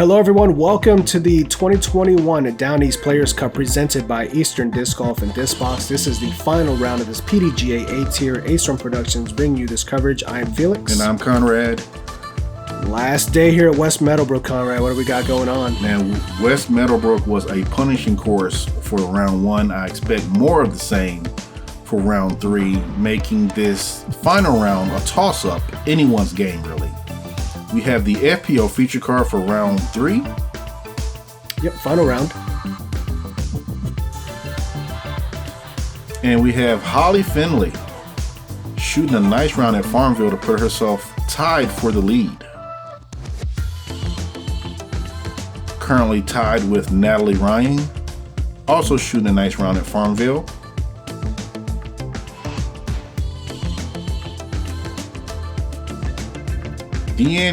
Hello everyone, welcome to the 2021 Down East Players Cup presented by Eastern Disc Golf and Discbox. This is the final round of this PDGA A-Tier. A-Storm Productions bringing you this coverage. I am Felix. And I'm Conrad. Last day here at West Meadowbrook, Conrad. What do we got going on? Man, West Meadowbrook was a punishing course for round one. I expect more of the same for round three, making this final round a toss-up, anyone's game really. We have the FPO feature card for round three. Yep, final round. And we have Holly Finley shooting a nice round at Farmville to put herself tied for the lead. Currently tied with Natalie Ryan, also shooting a nice round at Farmville.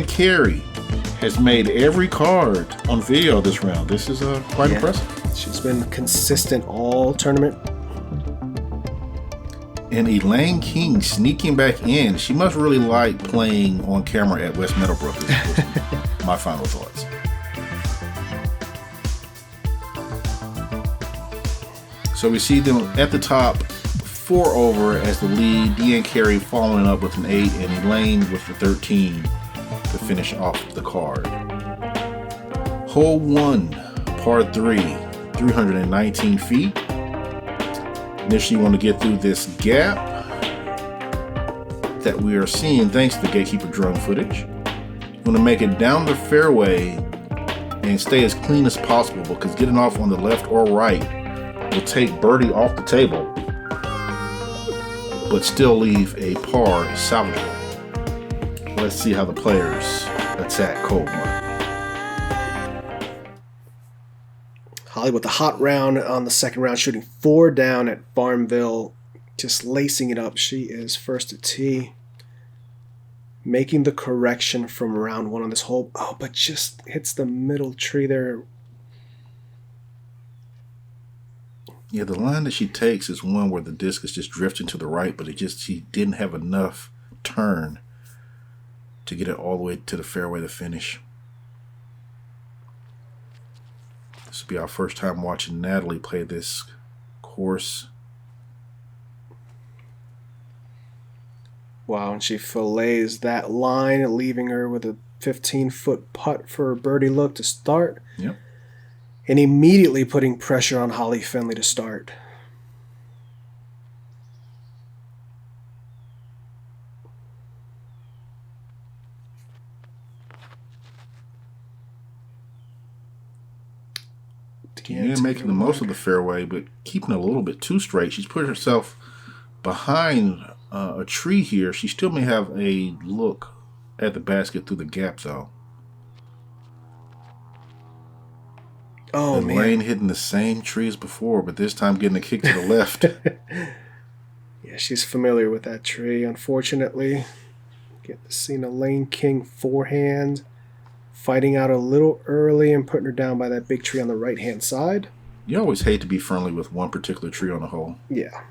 Carey has made every card on video this round. This is quite impressive. She's been consistent all tournament. And Elaine King sneaking back in. She must really like playing on camera at West Meadowbrook. My final thoughts. So we see them at the top, 4 over as the lead. Carey following up with an 8 and Elaine with the 13 to finish off the card. Hole 1, par 3, 319 feet. Initially you want to get through this gap that we are seeing thanks to the Gatekeeper drone footage. You want to make it down the fairway and stay as clean as possible, because getting off on the left or right will take birdie off the table but still leave a par salvageable. Let's see how the players attack Coldmore. Holly with the hot round on the second round, shooting 4 down at Farmville, just lacing it up. She is first to tee, making the correction from round 1 on this hole. Oh, but just hits the middle tree there. Yeah, the line that she takes is one where the disc is just drifting to the right, but she didn't have enough turn to get it all the way to the fairway to finish. This will be our first time watching Natalie play this course. Wow, and she fillets that line, leaving her with a 15-foot putt for a birdie look to start. Yep. And immediately putting pressure on Holly Finley to start. Making the most of the fairway, but keeping it a little bit too straight. She's put herself behind a tree here. She still may have a look at the basket through the gap, though. Oh, man. Elaine hitting the same tree as before, but this time getting a kick to the left. Yeah, she's familiar with that tree, unfortunately. Get to see Elaine King forehand. Fighting out a little early and putting her down by that big tree on the right-hand side. You always hate to be friendly with one particular tree on the hole. Yeah.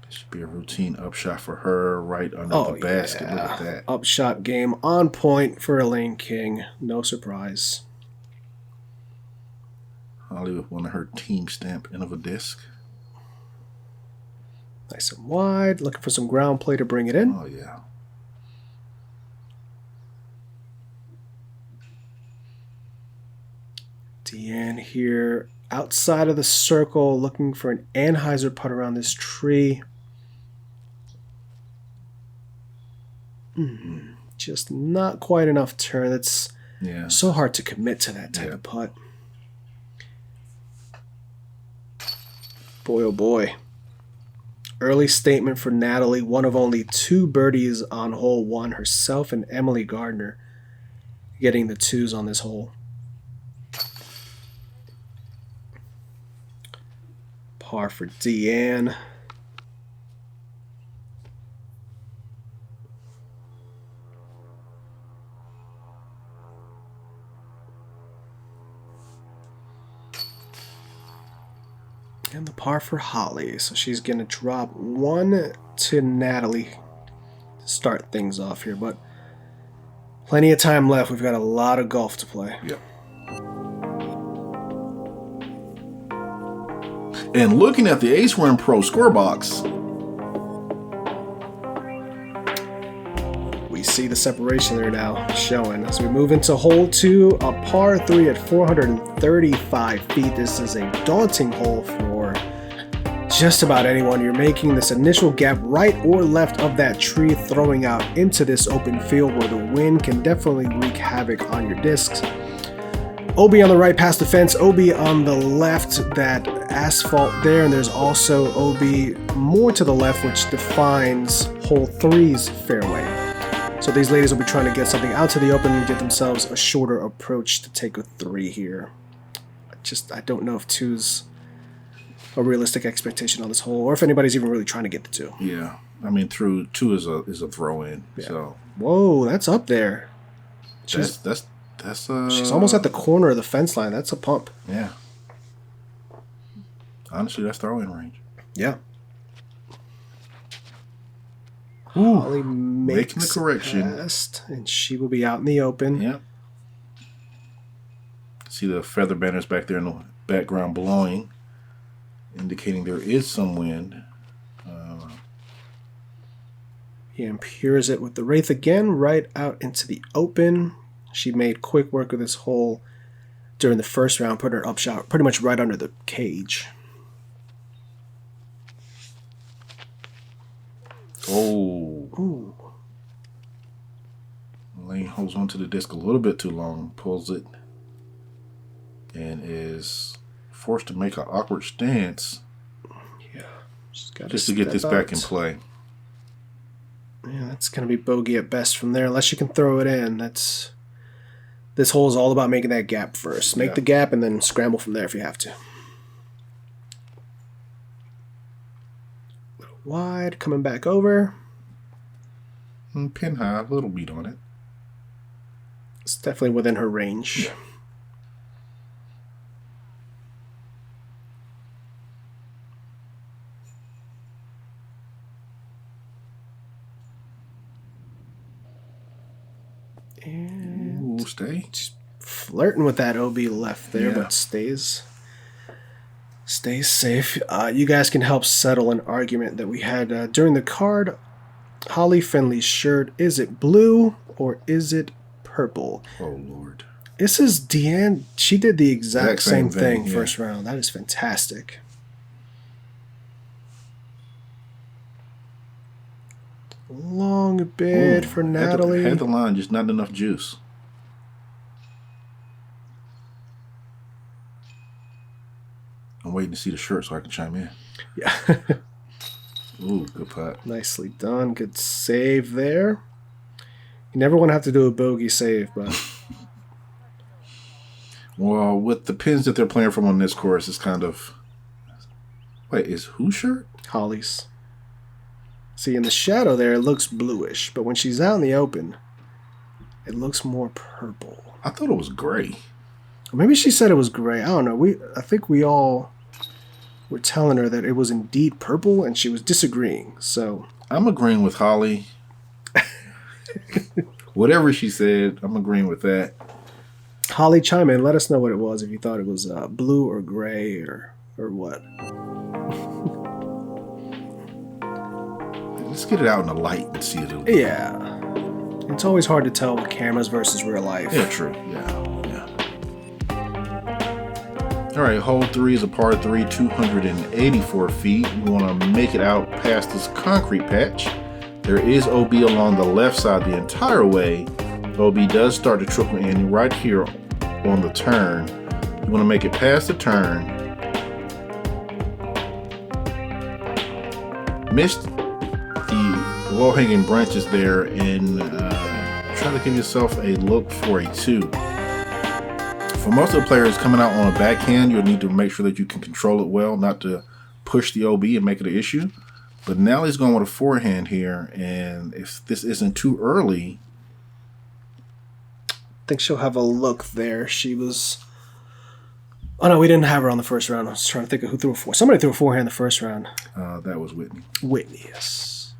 This should be a routine upshot for her right under the basket. Yeah. Look at that. Upshot game on point for Elaine King. No surprise. Holly with one of her team stamp end of a disc. Nice and wide. Looking for some ground play to bring it in. Oh, yeah. Deanne here outside of the circle, looking for an Elaine Heiser putt around this tree. Just not quite enough turn. That's so hard to commit to that type of putt. Boy, oh boy. Early statement for Natalie, one of only 2 birdies on hole 1. Herself and Emily Gardner getting the 2s on this hole. Par for Deanne. And the par for Holly. So she's going to drop 1 to Natalie to start things off here. But Plenty of time left. We've got a lot of golf to play. Yep. And looking at the Ace Run Pro score box, we see the separation there now showing. As we move into hole 2, a par 3 at 435 feet. This is a daunting hole for just about anyone. You're making this initial gap right or left of that tree, throwing out into this open field where the wind can definitely wreak havoc on your discs. OB on the right past the fence, OB on the left, that asphalt there, and there's also OB more to the left, which defines hole 3's fairway. So these ladies will be trying to get something out to the open and get themselves a shorter approach to take a 3 here. I don't know if 2's a realistic expectation on this hole, or if anybody's even really trying to get to 2. Yeah, I mean, through 2 is a throw in. Yeah. So whoa, that's up there. She's almost at the corner of the fence line. That's a pump. Yeah. Honestly, that's throwing range. Yeah. Ooh, Holly making the correction, past, and she will be out in the open. Yep. See the feather banners back there in the background blowing, indicating there is some wind. He impures it with the Wraith again, right out into the open. She made quick work of this hole during the first round, put her upshot pretty much right under the cage. Oh. Ooh. Elaine holds onto the disc a little bit too long, pulls it, and is forced to make an awkward stance. Yeah. Just to get this back in play. Yeah, that's going to be bogey at best from there, unless you can throw it in. This hole is all about making that gap first. Make the gap and then scramble from there if you have to. Wide, coming back over. Pin high, a little beat on it. It's definitely within her range. Yeah. And stay. Just flirting with that OB left there, but stays safe. You guys can help settle an argument that we had during the card. Holly Finley's shirt, is it blue or is it purple? Oh, Lord. This is Deanne. She did the exact same thing yeah. First round. That is fantastic. Long bid for Natalie. Had the line, just not enough juice. I'm waiting to see the shirt so I can chime in. Yeah. Ooh, good putt. Nicely done. Good save there. You never want to have to do a bogey save, but... Well, with the pins that they're playing from on this course, it's kind of... Wait, is whose shirt? Holly's. See, in the shadow there, it looks bluish, but when she's out in the open, it looks more purple. I thought it was gray. Maybe she said it was gray. I don't know. I think we all were telling her that it was indeed purple, and she was disagreeing. So I'm agreeing with Holly. Whatever she said, I'm agreeing with that. Holly, chime in. Let us know what it was, if you thought it was blue or gray or what. Let's get it out in the light and see it. Yeah. It's always hard to tell with cameras versus real life. Yeah, true. Yeah. All right, hole 3 is a par 3, 284 feet. We want to make it out past this concrete patch. There is OB along the left side the entire way. OB does start to trickle in right here on the turn. You want to make it past the turn. Missed the low-hanging branches there and try to give yourself a look for a 2. For most of the players coming out on a backhand, you'll need to make sure that you can control it well, not to push the OB and make it an issue. But Nellie's going with a forehand here, and if this isn't too early... I think she'll have a look there. She was... Oh, no, we didn't have her on the first round. I was trying to think of who threw a forehand. Somebody threw a forehand the first round. That was Whitney. Whitney, yes.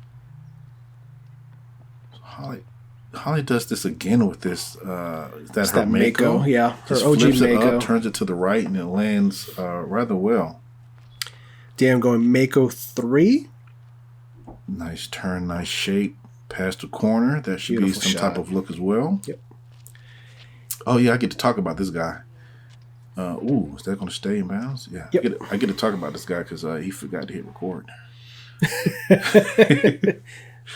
Holly Holly does this again with this. Is that It's her that Mako? Mako, yeah. Her Just OG flips it Mako. up, turns it to the right, and it lands rather well. Deanne going Mako 3. Nice turn, nice shape. Past the corner. That should Beautiful be some shot. type of look as well. Yep. Oh, yeah, I get to talk about this guy. Is that going to stay in bounds? Yeah. Yep. I get to talk about this guy because he forgot to hit record.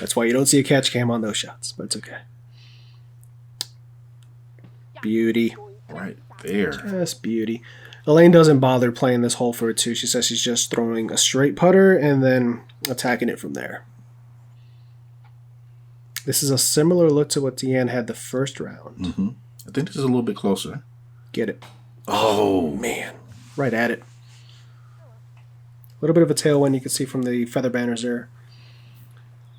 That's why you don't see a catch cam on those shots, but it's okay. Beauty. Right there. Just beauty. Elaine doesn't bother playing this hole for a 2. She says she's just throwing a straight putter and then attacking it from there. This is a similar look to what Deanne had the first round. Mm-hmm. I think this is a little bit closer. Get it. Oh, Man. Right at it. A little bit of a tailwind you can see from the feather banners there.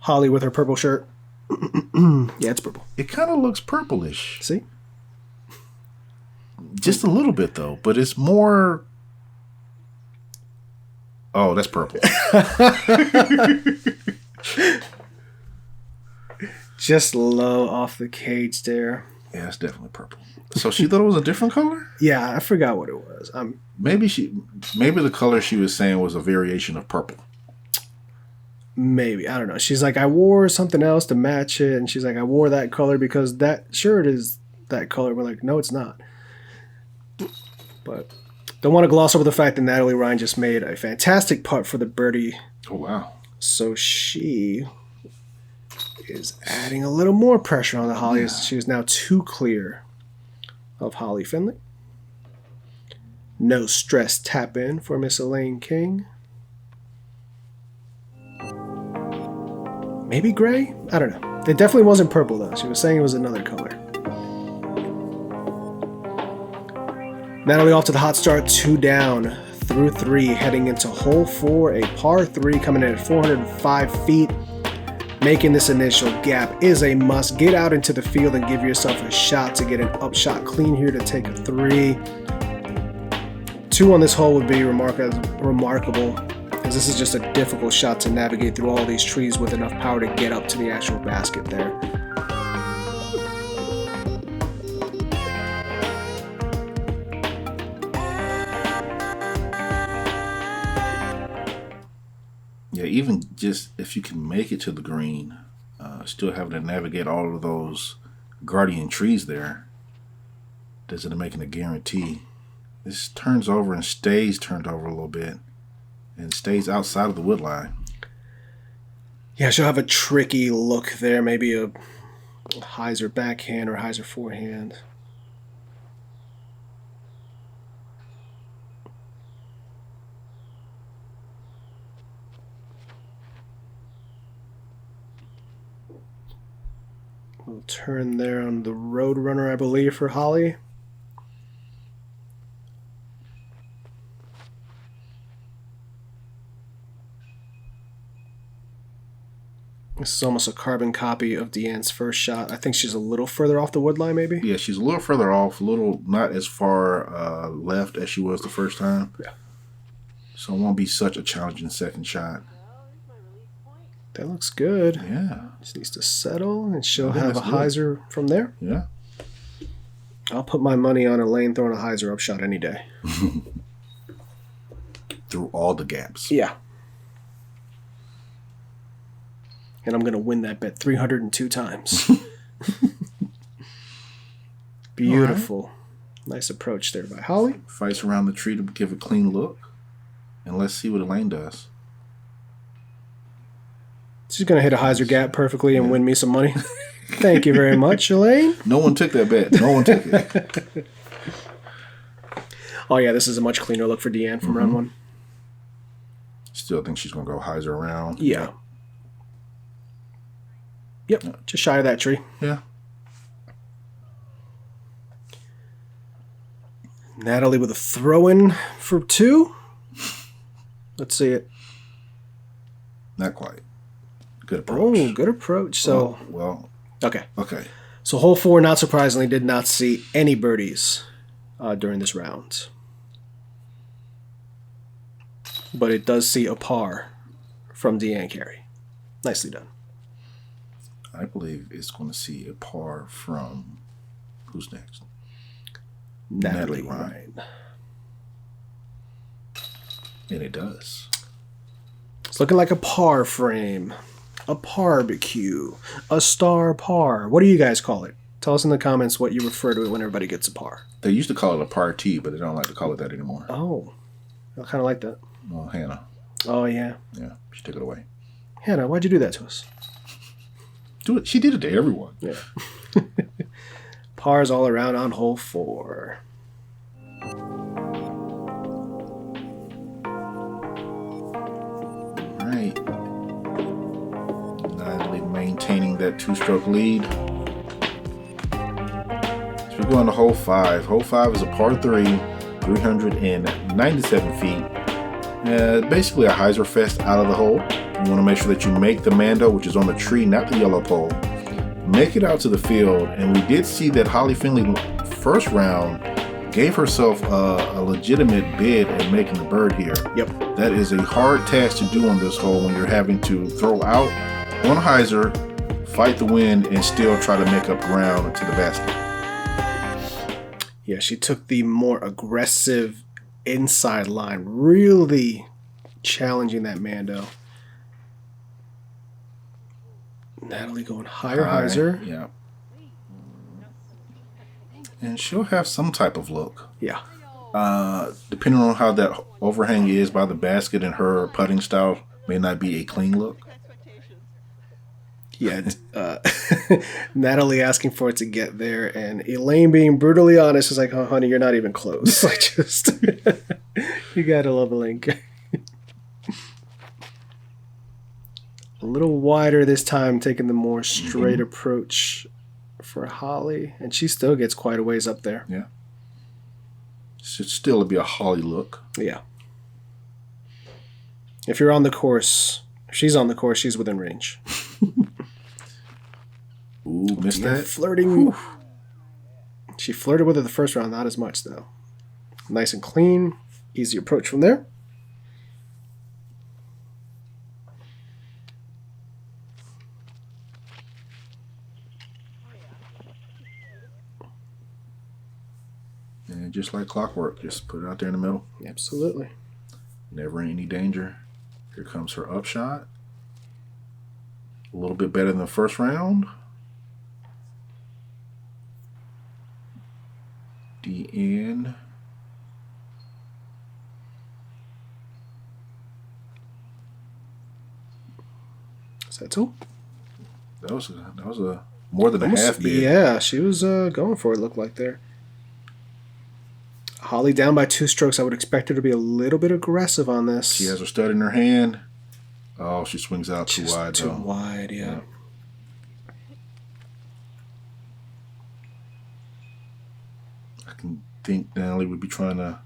Holly with her purple shirt. Yeah, it's purple. it kind of looks purplish. See? Just a little bit, though. But it's more... Oh, that's purple. Just low off the cage there. Yeah, it's definitely purple. So she thought it was a different color? Yeah, I forgot what it was. Maybe the color she was saying was a variation of purple. Maybe. I don't know. She's like, I wore something else to match it. And she's like, I wore that color because that shirt is that color. We're like, no, it's not. But don't want to gloss over the fact that Natalie Ryan just made a fantastic putt for the birdie. Oh, wow. So she is adding a little more pressure on the Holly. Yeah. She is now 2 clear of Holly Finley. No stress tap in for Miss Elaine King. Maybe gray? I don't know. It definitely wasn't purple though. She was saying it was another color. Natalie off to the hot start, 2 down through 3, heading into hole 4, a par 3 coming in at 405 feet. Making this initial gap is a must. Get out into the field and give yourself a shot to get an upshot clean here to take a 3. 2 on this hole would be remarkable, as this is just a difficult shot to navigate through all these trees with enough power to get up to the actual basket there. Yeah, even just if you can make it to the green, still having to navigate all of those guardian trees there doesn't make it a guarantee. This turns over and stays turned over a little bit and stays outside of the wood line. Yeah, she'll have a tricky look there. Maybe a Heiser backhand or Heiser forehand. We'll turn there on the Roadrunner, I believe, for Holly. This is almost a carbon copy of Deanne's first shot. I think she's a little further off the wood line, maybe? Yeah, she's a little further off, a little not as far left as she was the first time. Yeah. So it won't be such a challenging second shot. That looks good. Yeah. Just needs to settle, and she'll I think have a that's good. Heiser from there. Yeah. I'll put my money on Elaine throwing a Heiser upshot any day. Through all the gaps. Yeah. And I'm going to win that bet 302 times. Beautiful. Right. Nice approach there by Holly. Fights around the tree to give a clean look. And let's see what Elaine does. She's going to hit a Heiser gap perfectly and win me some money. Thank you very much, Elaine. No one took that bet. No one took it. Oh, yeah, this is a much cleaner look for Deanne from round 1. Still think she's going to go Heiser around. Yeah. Yep, just shy of that tree. Yeah. Natalie with a throw-in for 2. Let's see it. Not quite. Good approach. Oh, good approach. So, well. Okay. Okay. So hole 4, not surprisingly, did not see any birdies during this round. But it does see a par from Deanne Carey. Nicely done. I believe it's going to see a par from, who's next? Natalie Ryan. And it does. It's looking like a par frame, a barbecue, a star par. What do you guys call it? Tell us in the comments what you refer to it when everybody gets a par. They used to call it a party, but they don't like to call it that anymore. Oh, I kind of like that. Well, Hannah. Oh, yeah. Yeah, she took it away. Hannah, why'd you do that to us? Do it. She did it to everyone. Yeah. Pars all around on hole 4. Right. Natalie maintaining that 2-stroke lead. So we're going to hole 5. Hole 5 is a par 3, 397 feet. Basically a Heiser fest out of the hole. You want to make sure that you make the Mando, which is on the tree, not the yellow pole. Make it out to the field, and we did see that Holly Finley first round gave herself a legitimate bid at making the bird here. Yep. That is a hard task to do on this hole when you're having to throw out on Heiser, fight the wind, and still try to make up ground to the basket. Yeah, she took the more aggressive inside line, really challenging that Mando. Natalie going higher, Heiser. Yeah. And she'll have some type of look. Yeah. Depending on how that overhang is by the basket and her putting style, may not be a clean look. Yeah. Natalie asking for it to get there, and Elaine being brutally honest is like, "Oh, honey, you're not even close." Like, just you gotta love Elaine. A little wider this time, taking the more straight approach for Holly, and she still gets quite a ways up there. Yeah. Should still be a Holly look. Yeah. If you're on the course, if she's on the course, she's within range. Ooh, missed that. Flirting. Whew. She flirted with it the first round, not as much though. Nice and clean, easy approach from there. And just like clockwork, just put it out there in the middle. Absolutely. Never in any danger. Here comes her upshot. A little bit better than the first round. DN. Is that two? That was a more than almost a half bid. Yeah, she was going for it, looked like there. Holly down by 2 strokes. I would expect her to be a little bit aggressive on this. She has her stud in her hand. Oh, she swings out too wide. Too wide, yeah. I can think Natalie would be trying to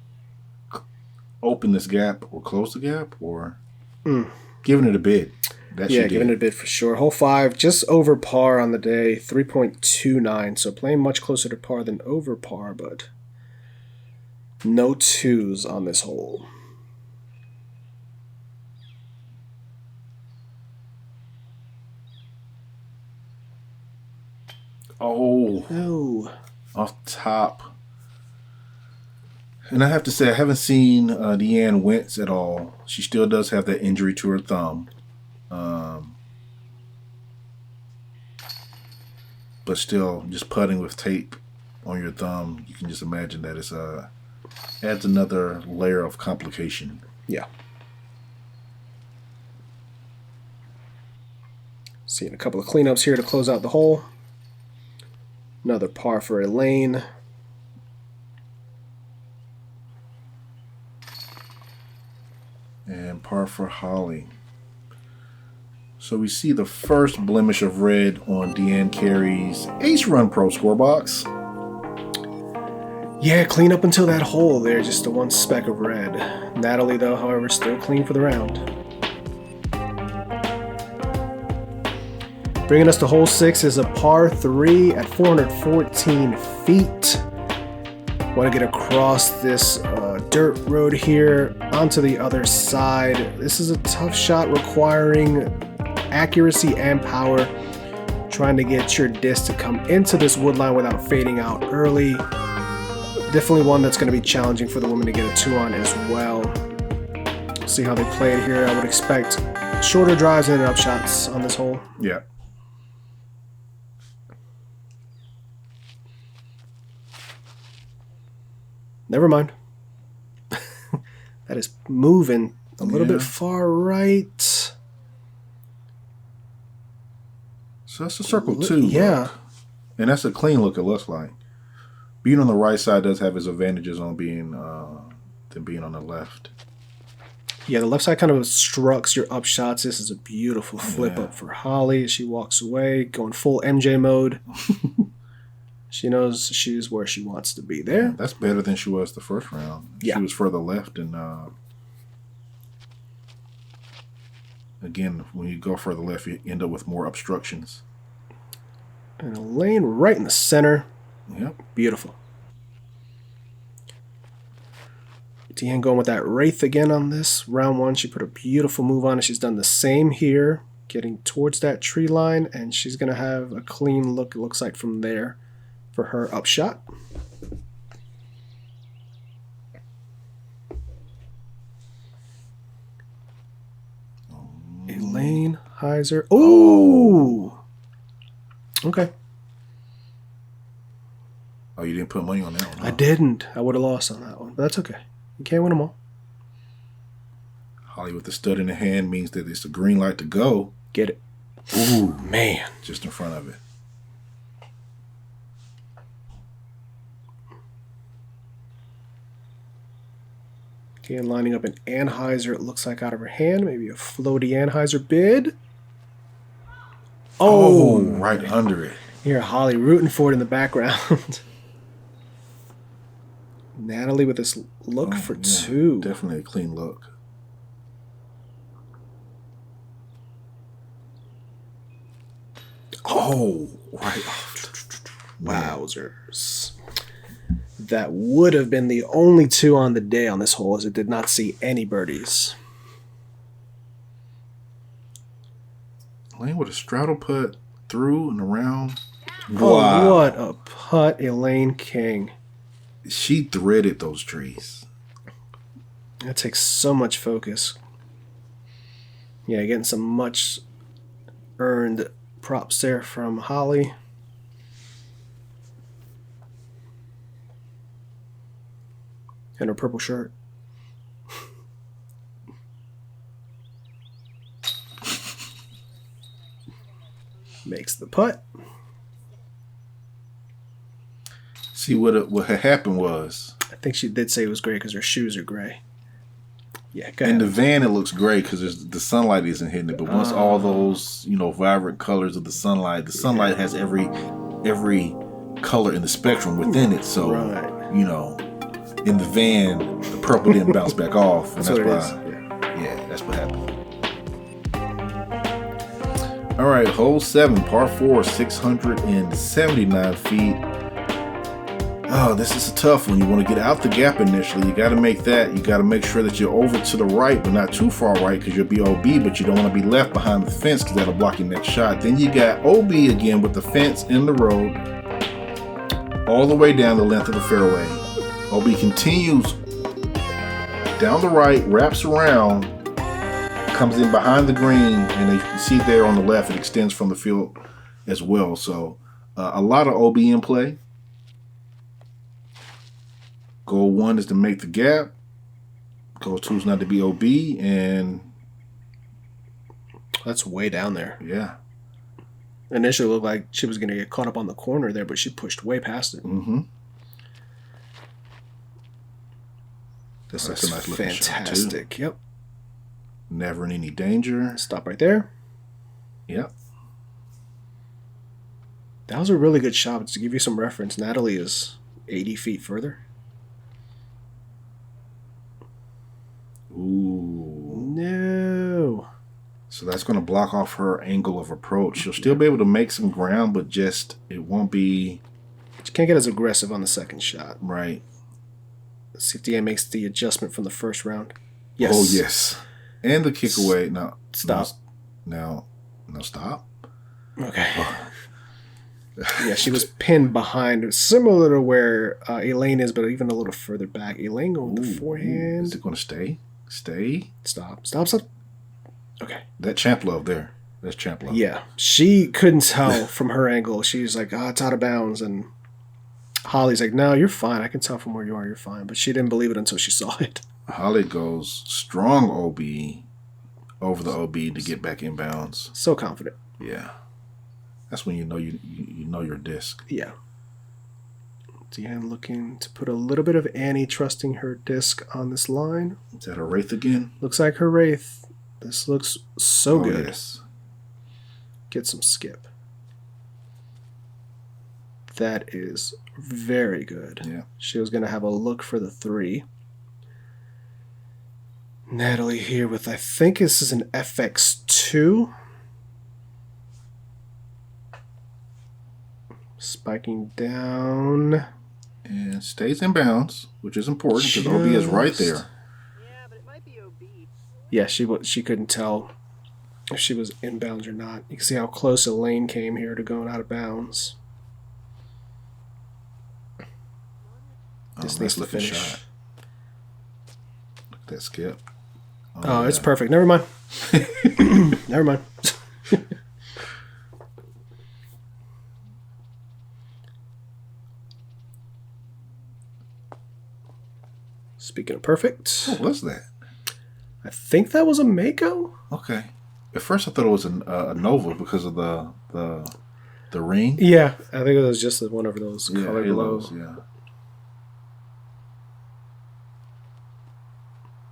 open this gap or close the gap or giving it a bid. Giving it a bid for sure. Hole 5, just over par on the day, 3.29. So playing much closer to par than over par, but no 2s on this hole. Oh. Off top. And I have to say, I haven't seen Deanne wince at all. She still does have that injury to her thumb. But still, just putting with tape on your thumb, you can just imagine that it's adds another layer of complication. Yeah. Seeing a couple of cleanups here to close out the hole. Another par for Elaine. And par for Holly. So we see the first blemish of red on Deanne Carey's Ace Run Pro score box. Yeah, clean up until that hole there, just the one speck of red. Natalie, though, however, still clean for the round. Bringing us to hole 6 is a par 3 at 414 feet. Want to get across this dirt road here onto the other side. This is a tough shot requiring accuracy and power. Trying to get your disc to come into this wood line without fading out early. Definitely one that's going to be challenging for the women to get a 2 on as well. See how they play it here. I would expect shorter drives and up shots on this hole. Yeah. Never mind. That is moving a little bit far right. So that's a circle 2. Yeah. Look. And that's a clean look, it looks like. Being on the right side does have its advantages on being than being on the left. Yeah, the left side kind of obstructs your up shots. This is a beautiful flip up for Holly as she walks away, going full MJ mode. She knows she's where she wants to be there. Yeah, that's better than she was the first round. Yeah. She was further left, and again, when you go further left, you end up with more obstructions. And Elaine right in the center. Yep. Beautiful. Deanne going with that Wraith again on this. Round 1, she put a beautiful move on it. She's done the same here, getting towards that tree line, and she's going to have a clean look, it looks like, from there for her up shot. Elaine Heiser. Oh! Okay. Oh, you didn't put money on that one, huh? I didn't. I would have lost on that one, but that's okay. You can't win them all. Holly with the stud in the hand means that it's a green light to go. Get it. Ooh, Man. just in front of it. Again, lining up an Anheuser, it looks like, out of her hand. Maybe a floaty Anheuser bid. Oh, right under it. Here, Holly rooting for it in the background. Natalie with this look for 2. Definitely a clean look. Oh, right off. Wowzers. That would have been the only 2 on the day on this hole, as it did not see any birdies. Elaine with a straddle putt through and around. Oh, what a putt, Elaine King. She threaded those trees. That takes so much focus. Yeah, getting some much earned props there from Holly. And her purple shirt. Makes the putt. See, what had happened was... I think she did say it was gray because her shoes are gray. Yeah, go in ahead. the van, it looks great because the sunlight isn't hitting it. But once all those, vibrant colors of the sunlight has every color in the spectrum within it. So, in the van, the purple didn't bounce back off. And that's why, that's what happened. All right, hole 7, par 4, 679 feet. Oh, this is a tough one. You want to get out the gap initially. You got to make that. You got to make sure that you're over to the right, but not too far right because you'll be OB, but you don't want to be left behind the fence because that'll block your next shot. Then you got OB again with the fence in the road all the way down the length of the fairway. OB continues down the right, wraps around, comes in behind the green, and you can see there on the left it extends from the field as well. So a lot of OB in play. Goal 1 is to make the gap. Goal 2 is not to be OB, and that's way down there. Yeah. Initially, it looked like she was going to get caught up on the corner there, but she pushed way past it. Mm-hmm. This is nice fantastic. Yep. Never in any danger. Stop right there. Yep. That was a really good shot. To give you some reference, Natalie is 80 feet further. Ooh. No. So that's going to block off her angle of approach. She'll still be able to make some ground, but just it won't be... She can't get as aggressive on the second shot. Right. Let's see if DA makes the adjustment from the first round. Yes. Oh, yes. And the kick away. No. Stop. No, stop. Okay. Yeah, she was pinned behind, similar to where Elaine is, but even a little further back. Elaine going with the forehand. Is it going to stay? Stay? Stop. Okay. That champ love there. That's champ love. Yeah, she couldn't tell from her angle. She was like, it's out of bounds. And Holly's like, no, you're fine. I can tell from where you are, you're fine. But she didn't believe it until she saw it. Holly goes strong OB over the OB to get back in bounds. So confident. Yeah. That's when you know you know your disc. Yeah. Deanne looking to put a little bit of Annie trusting her disc on this line. Is that a Wraith again? Looks like her Wraith. This looks so good. Yes. Get some skip. That is very good. Yeah. She was going to have a look for the 3. Natalie here with, I think this is an FX2. Spiking down. And stays in bounds, which is important because OB is right there. Yeah, but it might be OB. Yeah, she couldn't tell if she was in bounds or not. You can see how close Elaine came here to going out of bounds. This needs to finish. Shot. Look at that skip. Oh, it's perfect. Never mind. Never mind. Speaking of perfect. What was that? I think that was a Mako. Okay. At first I thought it was a Nova because of the ring. Yeah, I think it was just one of those color halos, glow. yeah.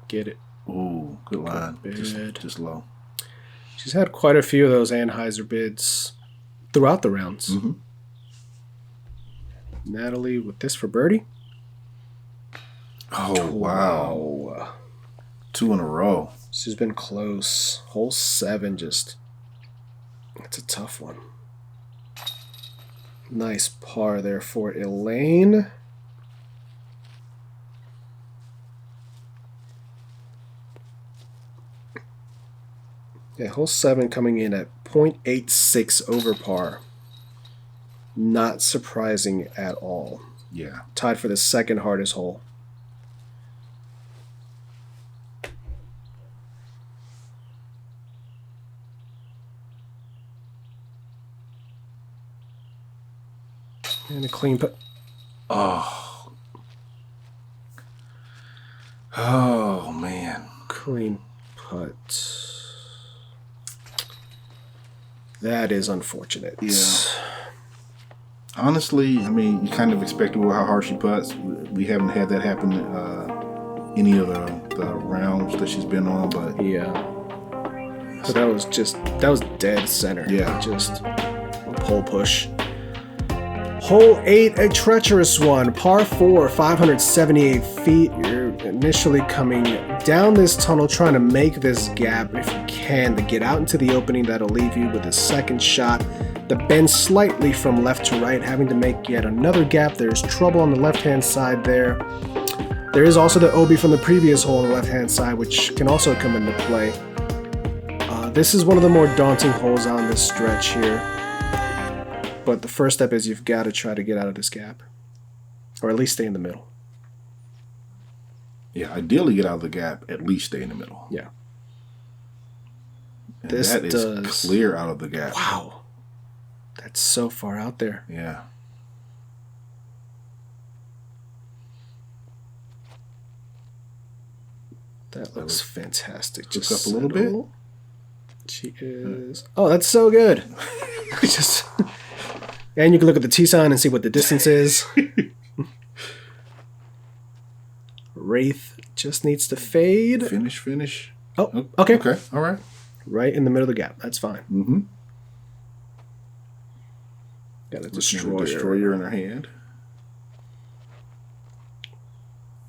Get it. Ooh, good line. Bid. Just low. She's had quite a few of those Elaine Heiser bids throughout the rounds. Mm-hmm. Natalie with this for birdie. Oh, wow. 2 in a row. She's been close. Hole 7 just... It's a tough one. Nice par there for Elaine. Yeah, hole 7 coming in at 0.86 over par. Not surprising at all. Yeah. Tied for the second hardest hole. And a clean put. Oh. Oh, man. Clean putt. That is unfortunate. Yeah. Honestly, I mean, you kind of expected how hard she putts. We haven't had that happen any of the rounds that she's been on, but Yeah. But that was dead center. Yeah. Just a pole push. Hole 8, a treacherous one. Par 4, 578 feet. You're initially coming down this tunnel trying to make this gap if you can to get out into the opening. That'll leave you with a second shot that bends slightly from left to right, having to make yet another gap. There's trouble on the left-hand side there. There is also the OB from the previous hole on the left-hand side, which can also come into play. This is one of the more daunting holes on this stretch here. But the first step is you've got to try to get out of this gap. Or at least stay in the middle. yeah, ideally get out of the gap, at least stay in the middle. Yeah. And This that is does- clear out of the gap. Wow. That's so far out there. Yeah. That looks fantastic. Looks up a little bit. settle. She is... Oh, that's so good. Just... And you can look at the T-sign and see what the distance is. Wraith just needs to fade. Finish. Oh, okay. Okay, all right. Right in the middle of the gap. That's fine. Mm-hmm. Got a Destroyer in her hand.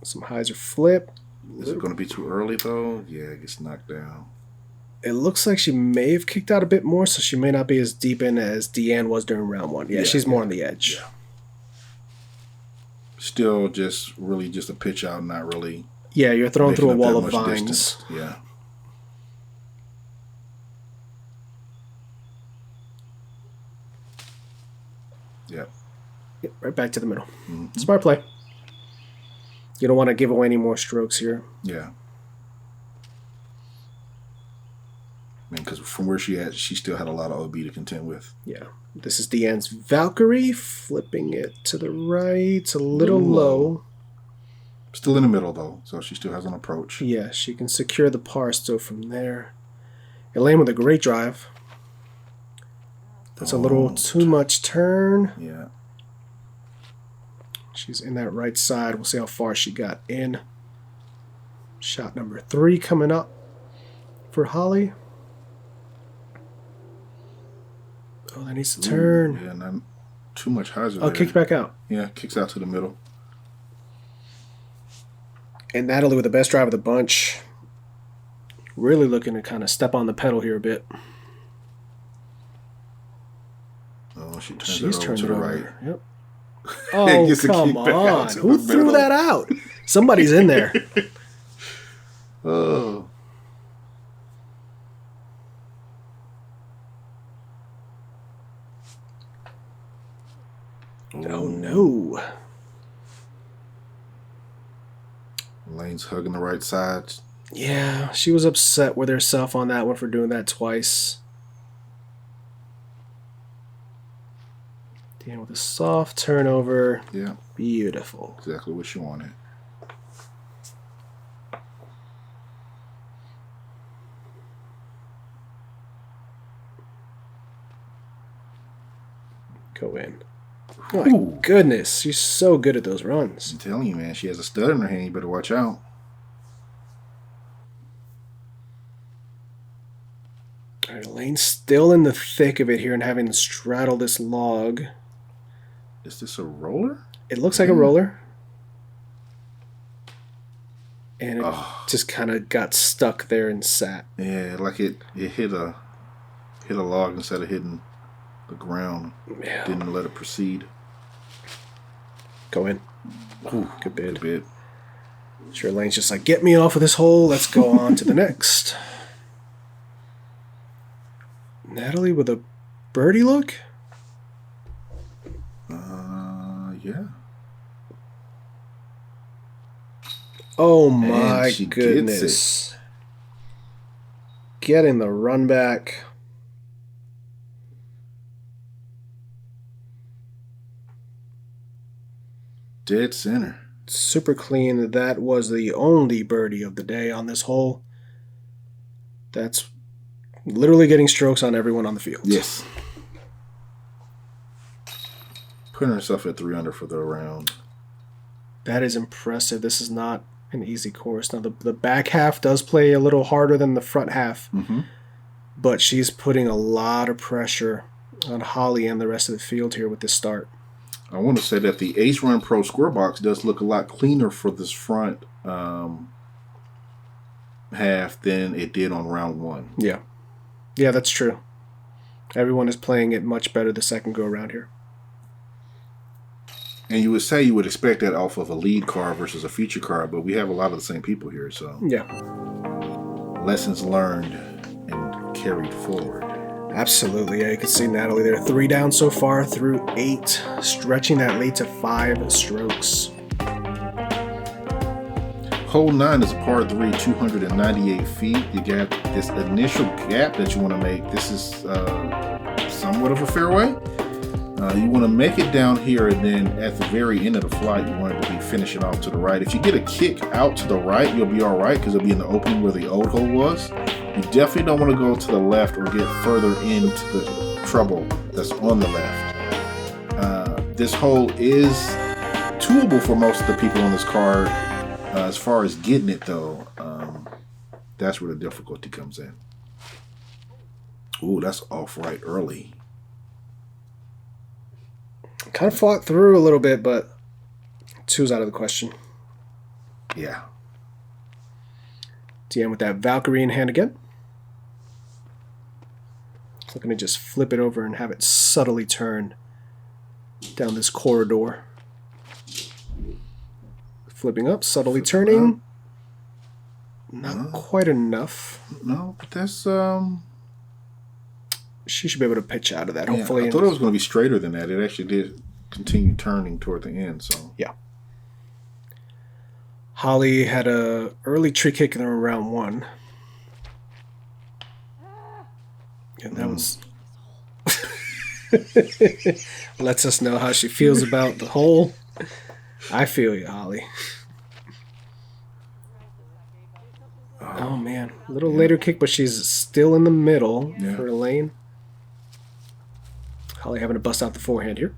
Some Heiser flip. Is it going to be too early, though? Yeah, it gets knocked down. It looks like she may have kicked out a bit more, so she may not be as deep in as Deanne was during round 1. Yeah, she's more on the edge. Yeah. Still just a pitch out, not really. Yeah, you're throwing making through a up wall that of much vines. distance. Yeah. Yep. Yep, right back to the middle. Smart play. You don't want to give away any more strokes here. Yeah. I mean, because from where she still had a lot of OB to contend with. Yeah. This is Deanne's Valkyrie, flipping it to the right, a little low. Still in the middle, though, so she still has an approach. Yeah, she can secure the par still from there. Elaine with a great drive. That's a little too much turn. Yeah. She's in that right side. We'll see how far she got in. Shot number 3 coming up for Holly. Oh, that needs to turn. Yeah, not too much Heiser Oh, there. kicks back out. Yeah, kicks out to the middle. And Natalie with the best drive of the bunch. Really looking to kind of step on the pedal here a bit. Oh, she turns She's it over turned to it the over. right. Yep. Oh, Gets a come kick back out on. to Who the threw middle. that out? Somebody's in there. Oh. Oh, no. Elaine's hugging the right side. Yeah, she was upset with herself on that one for doing that twice. Dealing with a soft turnover. Yeah, Beautiful. exactly what she wanted. Go in. Oh, my Ooh. goodness. She's so good at those runs. I'm telling you, man, she has a stud in her hand. You better watch out. All right, Elaine's still in the thick of it here and having to straddle this log. Is this a roller? It looks like a roller. And it Oh. just kind of got stuck there and sat. Yeah, like it hit a log instead of hitting the ground. Yeah. Didn't let it proceed. Go in. Ooh, Good bid. good bid. Sure, Elaine's just like, get me off of this hole. Let's go on to the next. Natalie with a birdie look? Yeah. Oh my she gets goodness. Getting the run back. Dead center. Super clean. That was the only birdie of the day on this hole. That's literally getting strokes on everyone on the field. Yes. Putting herself at 3 under for the round. That is impressive. This is not an easy course. Now, the back half does play a little harder than the front half, but she's putting a lot of pressure on Holly and the rest of the field here with this start. I want to say that the Ace Run Pro score box does look a lot cleaner for this front half than it did on round 1. Yeah. Yeah, that's true. Everyone is playing it much better the second go around here. And you would say you would expect that off of a lead card versus a feature card, but we have a lot of the same people here, so Yeah. lessons learned and carried forward. Absolutely. Yeah, you can see Natalie there. 3 down so far through 8, stretching that lead to 5 strokes. Hole 9 is a par 3, 298 feet. You got this initial gap that you want to make. This is somewhat of a fairway. You want to make it down here, and then at the very end of the flight, you want it to be finishing off to the right. If you get a kick out to the right, you'll be all right because it'll be in the opening where the old hole was. You definitely don't want to go to the left or get further into the trouble that's on the left. This hole is doable for most of the people on this card. As far as getting it, though, that's where the difficulty comes in. Ooh, that's off right early. Kind of fought through a little bit, but 2's out of the question. Yeah. Deanne with that Valkyrie in hand again. Looking to just flip it over and have it subtly turn down this corridor. Flipping up, subtly turning. Not quite enough. No, but that's she should be able to pitch out of that, Yeah, hopefully. I thought it was going to be straighter than that. It actually did continue turning toward the end. So Yeah. Holly had a early tree kick in round 1. And that was lets us know how she feels about the hole. I feel you, Holly. Oh man, a little later kick, but she's still in the middle for Elaine. Holly having to bust out the forehand here.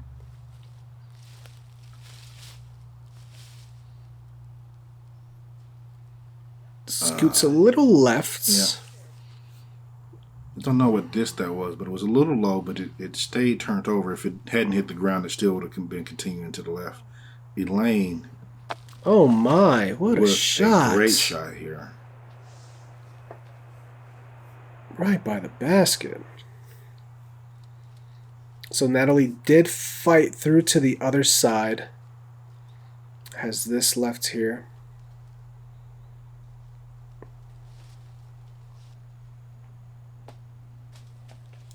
Scoots a little left. Yeah. I don't know what that was, but it was a little low, but it stayed turned over. If it hadn't hit the ground, it still would have been continuing to the left. Elaine. Oh my, what a shot. A great shot here. Right by the basket. So Natalie did fight through to the other side. Has this left here.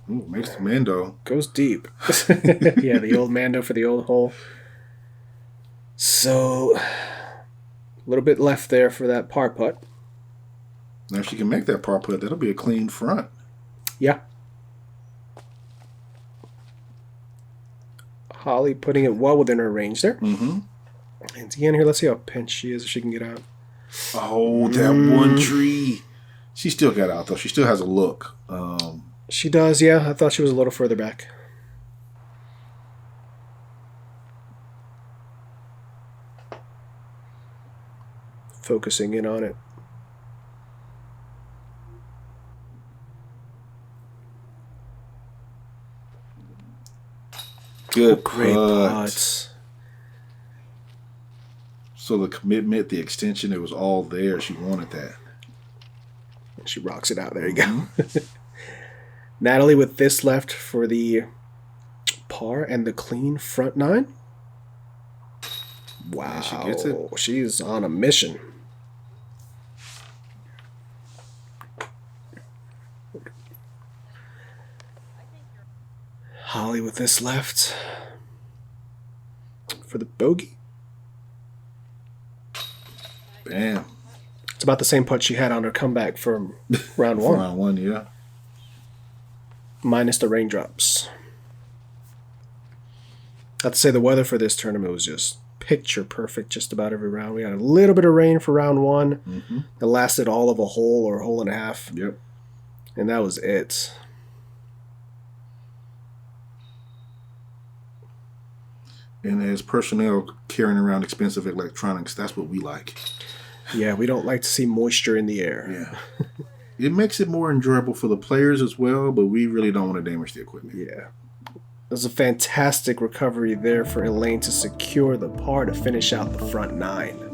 Ooh, makes the Mando. Goes deep. Yeah, the old Mando for the old hole. So, a little bit left there for that par putt. Now, if she can make that par putt, that'll be a clean front. Yeah. Holly putting it well within her range there. Mm-hmm. And again here, let's see how pinched she is if she can get out. Oh, that one tree. She still got out, though. She still has a look. She does, yeah. I thought she was a little further back. Focusing in on it. Good Great putt. putts. So the commitment, the extension, it was all there. She wanted that. She rocks it out. There you go. Natalie with this left for the par and the clean front 9. Wow. Yeah, she gets it. She's on a mission. Holly with this left for the bogey. Bam. It's about the same putt she had on her comeback from round 1. Round 1, yeah. Minus the raindrops. I have to say the weather for this tournament was just picture perfect just about every round. We had a little bit of rain for round 1. Mm-hmm. It lasted all of a hole or a hole and a half. Yep. And that was it. And as personnel carrying around expensive electronics, that's what we like. Yeah, we don't like to see moisture in the air. Yeah. It makes it more enjoyable for the players as well, but we really don't want to damage the equipment. Yeah. It was a fantastic recovery there for Elaine to secure the par to finish out the front 9.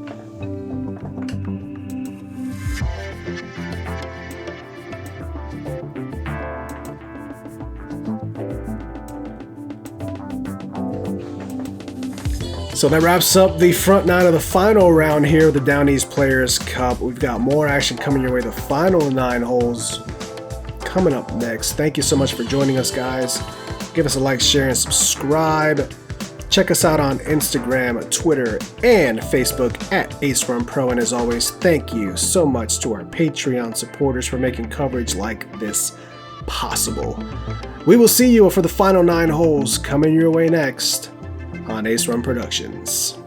So that wraps up the front 9 of the final round here of the Down East Players Cup. We've got more action coming your way. The final 9 holes coming up next. Thank you so much for joining us, guys. Give us a like, share, and subscribe. Check us out on Instagram, Twitter, and Facebook at Ace Run Pro. And as always, thank you so much to our Patreon supporters for making coverage like this possible. We will see you for the final 9 holes coming your way next on Ace Run Productions.